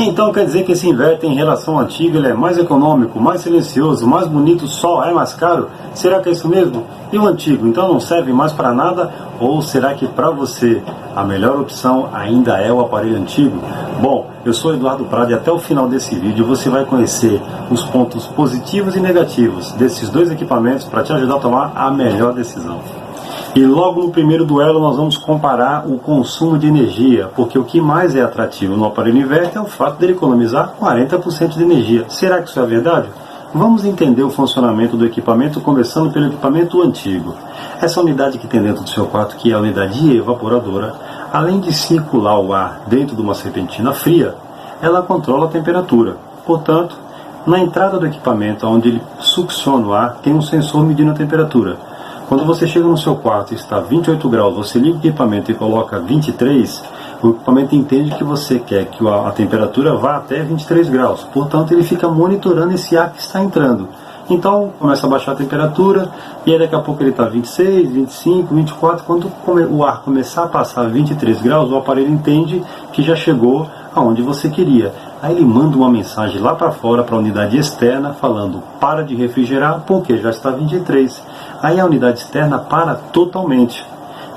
Então quer dizer que esse inverter em relação ao antigo ele é mais econômico, mais silencioso, mais bonito, só é mais caro? Será que é isso mesmo? E o antigo, então não serve mais para nada? Ou será que para você a melhor opção ainda é o aparelho antigo? Bom, eu sou Eduardo Prado e até o final desse vídeo você vai conhecer os pontos positivos e negativos desses dois equipamentos para te ajudar a tomar a melhor decisão. E logo no primeiro duelo nós vamos comparar o consumo de energia, porque o que mais é atrativo no aparelho inverter é o fato dele economizar 40% de energia. Será que isso é verdade? Vamos entender o funcionamento do equipamento, começando pelo equipamento antigo. Essa unidade que tem dentro do seu quarto, que é a unidade evaporadora, além de circular o ar dentro de uma serpentina fria, ela controla a temperatura. Portanto, na entrada do equipamento, onde ele succiona o ar, tem um sensor medindo a temperatura. Quando você chega no seu quarto e está 28 graus, você liga o equipamento e coloca 23, o equipamento entende que você quer que a temperatura vá até 23 graus. Portanto, ele fica monitorando esse ar que está entrando. Então, começa a baixar a temperatura e aí daqui a pouco ele está 26, 25, 24. Quando o ar começar a passar 23 graus, o aparelho entende que já chegou aonde você queria. Aí ele manda uma mensagem lá para fora, para a unidade externa, falando: para de refrigerar porque já está 23. Aí a unidade externa para totalmente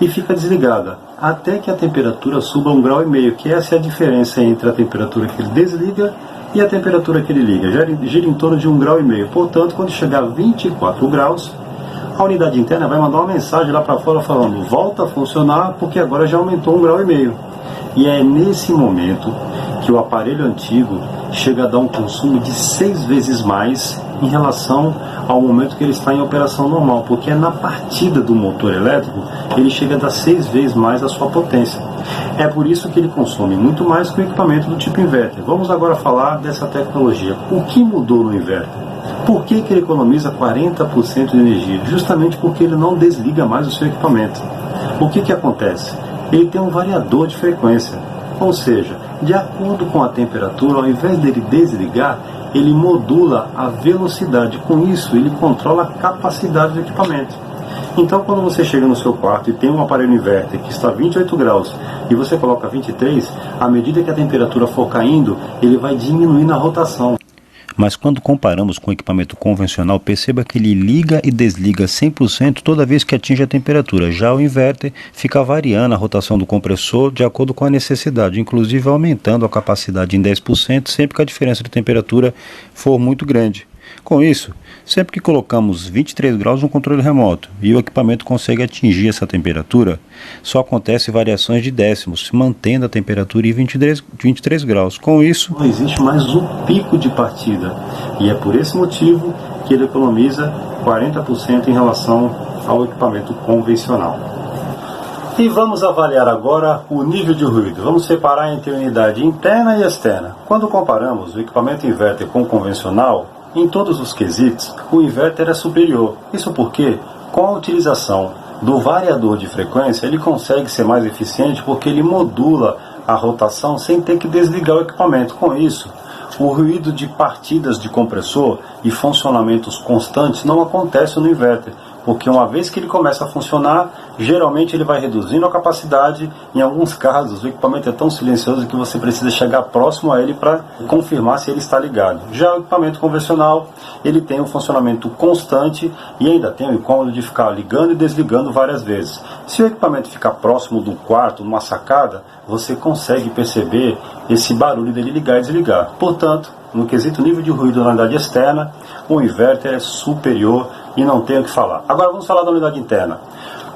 e fica desligada, até que a temperatura suba 1,5 graus, que essa é a diferença entre a temperatura que ele desliga e a temperatura que ele liga. Gira em torno de 1,5 graus. Portanto, quando chegar a 24 graus, a unidade interna vai mandar uma mensagem lá para fora falando: volta a funcionar porque agora já aumentou 1,5 graus. E é nesse momento que o aparelho antigo chega a dar um consumo de 6 vezes mais em relação ao momento que ele está em operação normal, porque é na partida do motor elétrico ele chega a dar 6 vezes mais a sua potência. É por isso que ele consome muito mais que o equipamento do tipo inverter. Vamos agora falar dessa tecnologia. O que mudou no inverter? Por que ele economiza 40% de energia? Justamente porque ele não desliga mais o seu equipamento. O que acontece? Ele tem um variador de frequência, ou seja, de acordo com a temperatura, ao invés dele desligar, ele modula a velocidade. Com isso, ele controla a capacidade do equipamento. Então, quando você chega no seu quarto e tem um aparelho inverter que está a 28 graus e você coloca 23, à medida que a temperatura for caindo, ele vai diminuindo a rotação. Mas quando comparamos com o equipamento convencional, perceba que ele liga e desliga 100% toda vez que atinge a temperatura. Já o inverter fica variando a rotação do compressor de acordo com a necessidade, inclusive aumentando a capacidade em 10% sempre que a diferença de temperatura for muito grande. Com isso, sempre que colocamos 23 graus no controle remoto e o equipamento consegue atingir essa temperatura, só acontece variações de décimos, mantendo a temperatura em 23 graus. Com isso, não existe mais um pico de partida, e é por esse motivo que ele economiza 40% em relação ao equipamento convencional. E vamos avaliar agora o nível de ruído. Vamos separar entre a unidade interna e externa. Quando comparamos o equipamento inverter com o convencional, em todos os quesitos, o inverter é superior. Isso porque, com a utilização do variador de frequência, ele consegue ser mais eficiente porque ele modula a rotação sem ter que desligar o equipamento. Com isso, o ruído de partidas de compressor e funcionamentos constantes não acontece no inverter, porque uma vez que ele começa a funcionar, geralmente ele vai reduzindo a capacidade. Em alguns casos, o equipamento é tão silencioso que você precisa chegar próximo a ele para confirmar se ele está ligado. Já o equipamento convencional, ele tem um funcionamento constante e ainda tem o incômodo de ficar ligando e desligando várias vezes. Se o equipamento ficar próximo do quarto, numa sacada, você consegue perceber esse barulho dele ligar e desligar. Portanto, no quesito nível de ruído na unidade externa, o inverter é superior e não tem o que falar. Agora vamos falar da unidade interna.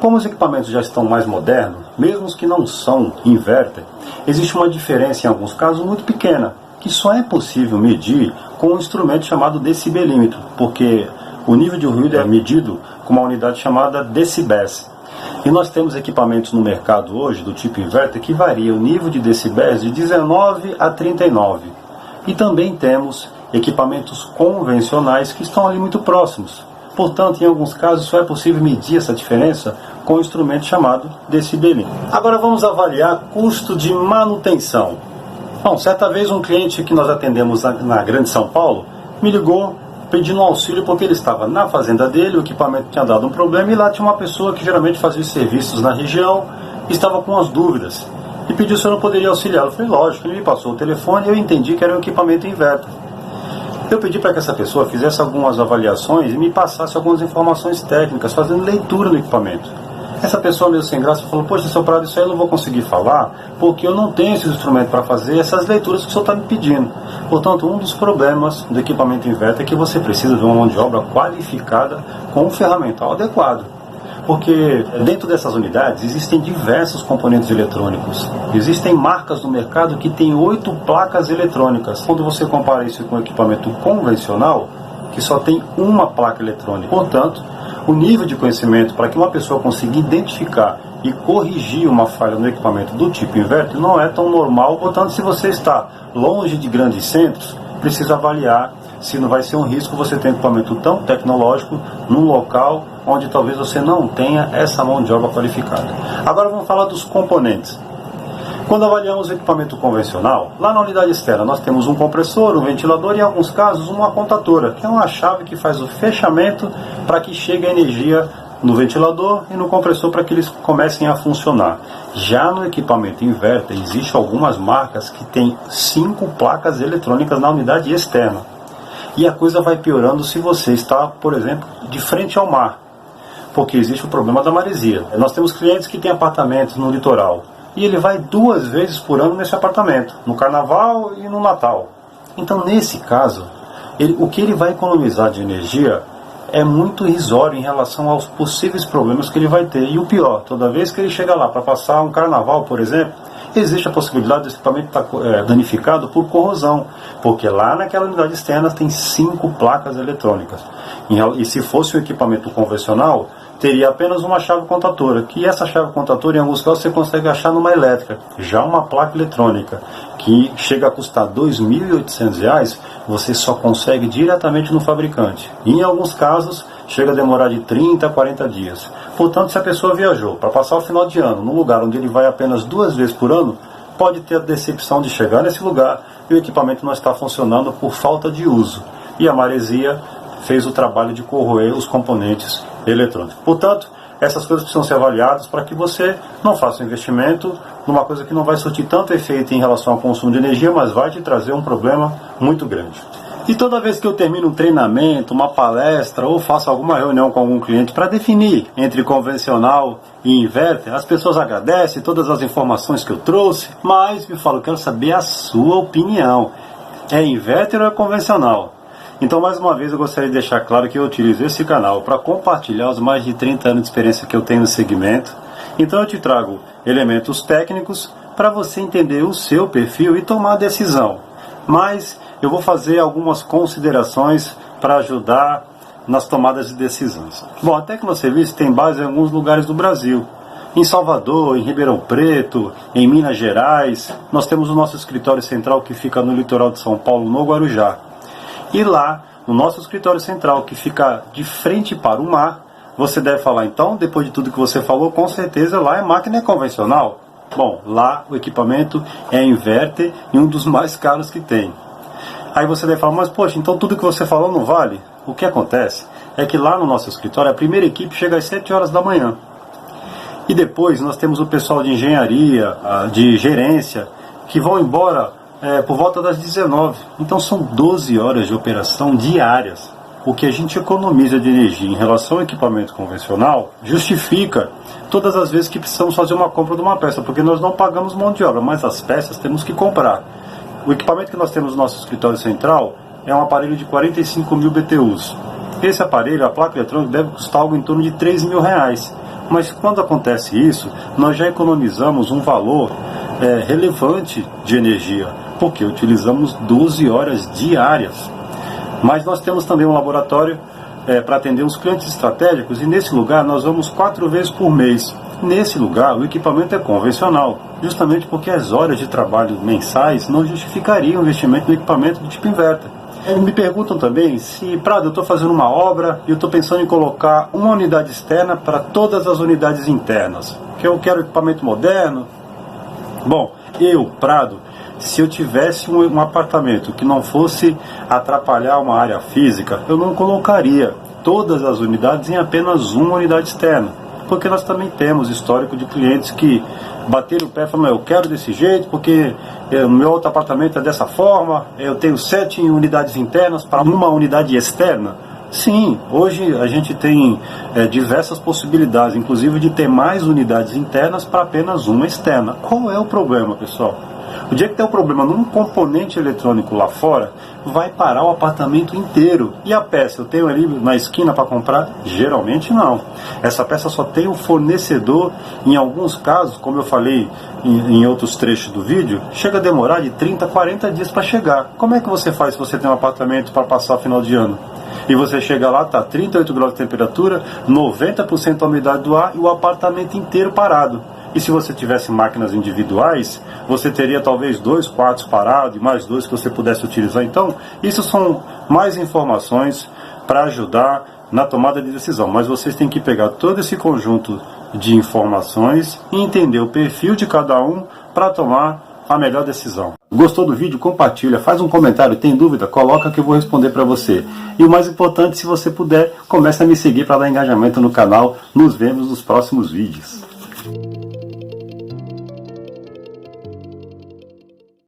Como os equipamentos já estão mais modernos, mesmo os que não são inverter, existe uma diferença em alguns casos muito pequena, que só é possível medir com um instrumento chamado decibelímetro, porque o nível de ruído é medido com uma unidade chamada decibéis. E nós temos equipamentos no mercado hoje, do tipo inverter, que varia o nível de decibéis de 19 a 39. E também temos equipamentos convencionais que estão ali muito próximos. Portanto, em alguns casos, só é possível medir essa diferença com um instrumento chamado decibelímetro. Agora vamos avaliar custo de manutenção. Bom, certa vez um cliente que nós atendemos na Grande São Paulo me ligou pedindo auxílio porque ele estava na fazenda dele, o equipamento tinha dado um problema e lá tinha uma pessoa que geralmente fazia serviços na região e estava com as dúvidas. e pediu se eu não poderia auxiliá-lo. Eu falei, lógico, ele me passou o telefone e eu entendi que era um equipamento inverter. Eu pedi para que essa pessoa fizesse algumas avaliações e me passasse algumas informações técnicas, fazendo leitura do equipamento. Essa pessoa, meio sem graça, falou, poxa, seu Prado, isso aí eu não vou conseguir falar, porque eu não tenho esses instrumentos para fazer essas leituras que o senhor está me pedindo. Portanto, um dos problemas do equipamento inverter é que você precisa de uma mão de obra qualificada com um ferramental adequado. Porque dentro dessas unidades existem diversos componentes eletrônicos. Existem marcas no mercado que têm 8 placas eletrônicas. Quando você compara isso com o equipamento convencional, que só tem uma placa eletrônica. Portanto, o nível de conhecimento para que uma pessoa consiga identificar e corrigir uma falha no equipamento do tipo inverter não é tão normal. Portanto, se você está longe de grandes centros, precisa avaliar se não vai ser um risco você ter um equipamento tão tecnológico num local onde talvez você não tenha essa mão de obra qualificada. Agora vamos falar dos componentes. Quando avaliamos o equipamento convencional, lá na unidade externa nós temos um compressor, um ventilador e em alguns casos uma contatora, que é uma chave que faz o fechamento para que chegue a energia no ventilador e no compressor para que eles comecem a funcionar. Já no equipamento inverter, existem algumas marcas que têm 5 placas eletrônicas na unidade externa. E a coisa vai piorando se você está, por exemplo, de frente ao mar, porque existe o problema da maresia. Nós temos clientes que têm apartamentos no litoral, e ele vai 2 vezes por ano nesse apartamento, no Carnaval e no Natal. Então, nesse caso, o que ele vai economizar de energia é muito irrisório em relação aos possíveis problemas que ele vai ter. E o pior, toda vez que ele chega lá para passar um Carnaval, por exemplo, existe a possibilidade do equipamento estar danificado por corrosão, porque lá naquela unidade externa tem 5 placas eletrônicas. E se fosse um equipamento convencional, teria apenas uma chave contatora, que essa chave contatora, em alguns casos, você consegue achar numa elétrica. Já uma placa eletrônica, que chega a custar R$ 2.800, você só consegue diretamente no fabricante. E em alguns casos, chega a demorar de 30 a 40 dias. Portanto, se a pessoa viajou para passar o final de ano num lugar onde ele vai apenas 2 vezes por ano, pode ter a decepção de chegar nesse lugar e o equipamento não está funcionando por falta de uso. E a maresia fez o trabalho de corroer os componentes eletrônicos. Portanto, essas coisas precisam ser avaliadas para que você não faça um investimento numa coisa que não vai surtir tanto efeito em relação ao consumo de energia, mas vai te trazer um problema muito grande. E toda vez que eu termino um treinamento, uma palestra ou faço alguma reunião com algum cliente para definir entre convencional e inverter, as pessoas agradecem todas as informações que eu trouxe, mas me falam, quero saber a sua opinião. É inverter ou é convencional? Então, mais uma vez, eu gostaria de deixar claro que eu utilizo esse canal para compartilhar os mais de 30 anos de experiência que eu tenho no segmento. Então, eu te trago elementos técnicos para você entender o seu perfil e tomar a decisão. Mas eu vou fazer algumas considerações para ajudar nas tomadas de decisões. Bom, a Tecnoserviço tem base em alguns lugares do Brasil. Em Salvador, em Ribeirão Preto, em Minas Gerais. Nós temos o nosso escritório central que fica no litoral de São Paulo, no Guarujá. E lá, no nosso escritório central, que fica de frente para o mar, você deve falar, então, depois de tudo que você falou, com certeza lá é máquina convencional. Bom, lá o equipamento é inverter e um dos mais caros que tem. Aí você deve falar, mas poxa, então tudo que você falou não vale? O que acontece é que lá no nosso escritório a primeira equipe chega às 7 horas da manhã. E depois nós temos o pessoal de engenharia, de gerência, que vão embora por volta das 19. Então são 12 horas de operação diárias. O que a gente economiza de energia em relação ao equipamento convencional justifica todas as vezes que precisamos fazer uma compra de uma peça, porque nós não pagamos mão de obra, mas as peças temos que comprar. O equipamento que nós temos no nosso escritório central é um aparelho de 45.000 BTUs. Esse aparelho, a placa eletrônica, deve custar algo em torno de R$3.000. Mas quando acontece isso, nós já economizamos um valor relevante de energia, porque utilizamos 12 horas diárias. Mas nós temos também um laboratório para atender os clientes estratégicos, e nesse lugar nós vamos 4 vezes por mês. Nesse lugar o equipamento é convencional, justamente porque as horas de trabalho mensais não justificariam o investimento no equipamento do tipo inverter. Me perguntam também se, Prado, eu estou fazendo uma obra e eu estou pensando em colocar uma unidade externa para todas as unidades internas, que eu quero equipamento moderno. Bom, Prado, se eu tivesse um apartamento que não fosse atrapalhar uma área física, eu não colocaria todas as unidades em apenas uma unidade externa, porque nós também temos histórico de clientes que bateram o pé e falaram, eu quero desse jeito, porque o meu outro apartamento é dessa forma, eu tenho 7 unidades internas para uma unidade externa. Sim, hoje a gente tem diversas possibilidades, inclusive de ter mais unidades internas para apenas uma externa. Qual é o problema, pessoal? O dia que tem um problema num componente eletrônico lá fora, vai parar o apartamento inteiro. E a peça, eu tenho ali na esquina para comprar? Geralmente não. Essa peça só tem o fornecedor. Em alguns casos, como eu falei em outros trechos do vídeo, chega a demorar de 30, 40 dias para chegar. Como é que você faz se você tem um apartamento para passar final de ano? E você chega lá, está 38 graus de temperatura, 90% a umidade do ar e o apartamento inteiro parado. E se você tivesse máquinas individuais, você teria talvez 2 quartos parados e mais 2 que você pudesse utilizar. Então, isso são mais informações para ajudar na tomada de decisão. Mas vocês têm que pegar todo esse conjunto de informações e entender o perfil de cada um para tomar a melhor decisão. Gostou do vídeo? Compartilha, faz um comentário, tem dúvida? Coloca que eu vou responder para você. E o mais importante, se você puder, comece a me seguir para dar engajamento no canal. Nos vemos nos próximos vídeos.